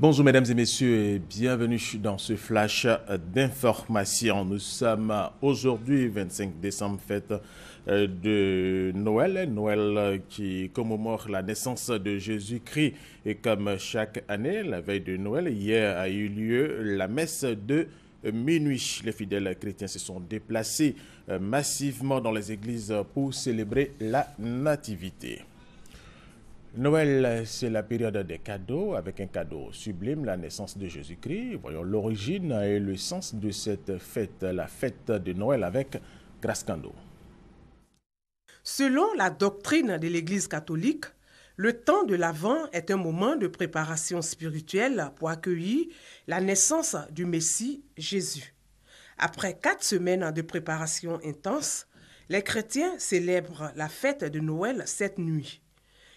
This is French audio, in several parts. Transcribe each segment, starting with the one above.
Bonjour mesdames et messieurs et bienvenue dans ce flash d'information. Nous sommes aujourd'hui 25 décembre, fête de Noël. Noël qui commémore la naissance de Jésus-Christ. Et comme chaque année, la veille de Noël, hier a eu lieu la messe de minuit. Les fidèles chrétiens se sont déplacés massivement dans les églises pour célébrer la nativité. Noël, c'est la période des cadeaux, avec un cadeau sublime, la naissance de Jésus-Christ. Voyons l'origine et le sens de cette fête, la fête de Noël avec Grâce Kando. Selon la doctrine de l'Église catholique, le temps de l'Avent est un moment de préparation spirituelle pour accueillir la naissance du Messie Jésus. Après 4 semaines de préparation intense, les chrétiens célèbrent la fête de Noël cette nuit.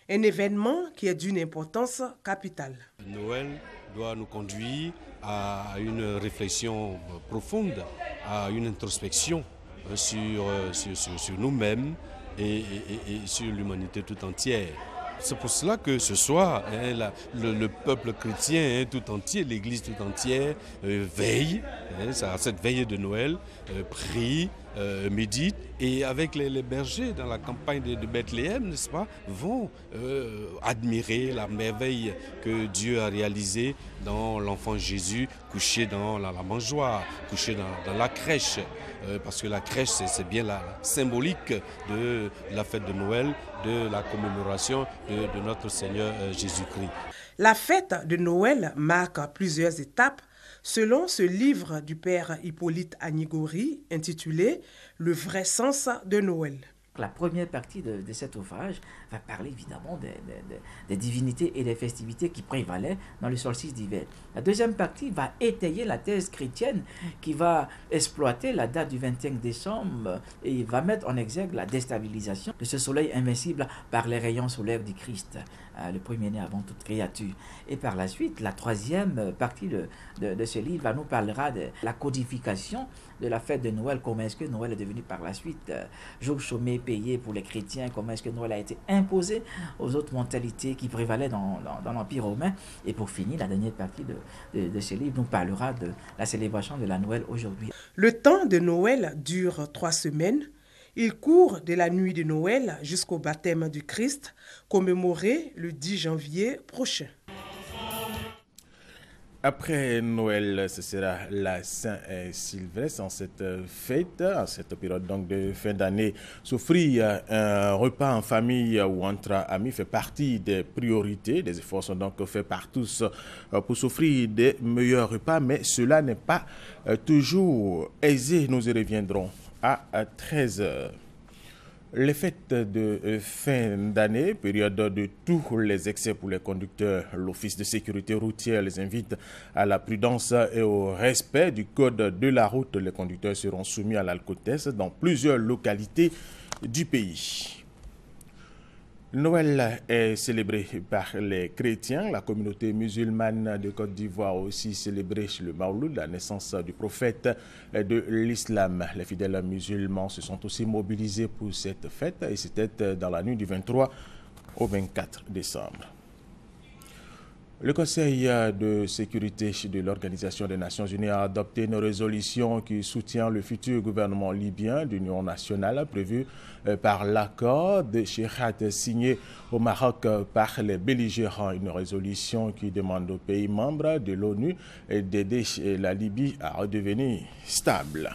Un événement qui est d'une importance capitale. Noël doit nous conduire à une réflexion profonde, à une introspection sur nous-mêmes et sur l'humanité tout entière. C'est pour cela que ce soir, le peuple chrétien tout entier, l'Église tout entière veille, à cette veille de Noël, prie, médite, et avec les bergers dans la campagne de Bethléem, n'est-ce pas, vont admirer la merveille que Dieu a réalisée dans l'enfant Jésus, couché dans la mangeoire, couché dans la crèche. Parce que la crèche, c'est bien la symbolique de la fête de Noël, de la commémoration de notre Seigneur Jésus-Christ. La fête de Noël marque plusieurs étapes selon ce livre du père Hippolyte Agnigori intitulé « Le vrai sens de Noël ». La première partie de cet ouvrage va parler évidemment des divinités et des festivités qui prévalaient dans le solstice d'hiver. La deuxième partie va étayer la thèse chrétienne qui va exploiter la date du 25 décembre et va mettre en exergue la déstabilisation de ce soleil invincible par les rayons solaires du Christ, le premier-né avant toute créature. Et par la suite, la troisième partie de ce livre nous parlera de la codification de la fête de Noël, comment est-ce que Noël est devenu par la suite jour chômé payé pour les chrétiens, comment est-ce que Noël a été imposé aux autres mentalités qui prévalaient dans l'Empire romain. Et pour finir, la dernière partie de ce livre nous parlera de la célébration de la Noël aujourd'hui. Le temps de Noël dure 3 semaines. Il court de la nuit de Noël jusqu'au baptême du Christ, commémoré le 10 janvier prochain. Après Noël, ce sera la Saint-Sylvestre. En cette fête, en cette période donc de fin d'année, s'offrir un repas en famille ou entre amis fait partie des priorités. Des efforts sont donc faits par tous pour s'offrir des meilleurs repas, mais cela n'est pas toujours aisé. Nous y reviendrons à 13h. Les fêtes de fin d'année, période de tous les excès pour les conducteurs, l'Office de sécurité routière les invite à la prudence et au respect du code de la route. Les conducteurs seront soumis à l'alcotest dans plusieurs localités du pays. Noël est célébré par les chrétiens. La communauté musulmane de Côte d'Ivoire a aussi célébré le Mawlud, la naissance du prophète de l'islam. Les fidèles musulmans se sont aussi mobilisés pour cette fête et c'était dans la nuit du 23 au 24 décembre. Le Conseil de sécurité de l'Organisation des Nations Unies a adopté une résolution qui soutient le futur gouvernement libyen d'union nationale prévu par l'accord de Cheirat signé au Maroc par les belligérants. Une résolution qui demande aux pays membres de l'ONU d'aider la Libye à redevenir stable.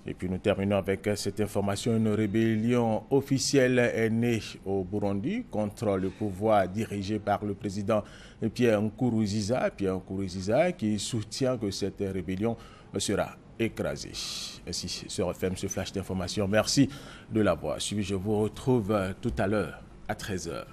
Et puis nous terminons avec cette information. Une rébellion officielle est née au Burundi contre le pouvoir dirigé par le président Pierre Nkurunziza. Pierre Nkurunziza qui soutient que cette rébellion sera écrasée. Ainsi se referme ce flash d'information. Merci de l'avoir suivi. Je vous retrouve tout à l'heure à 13h.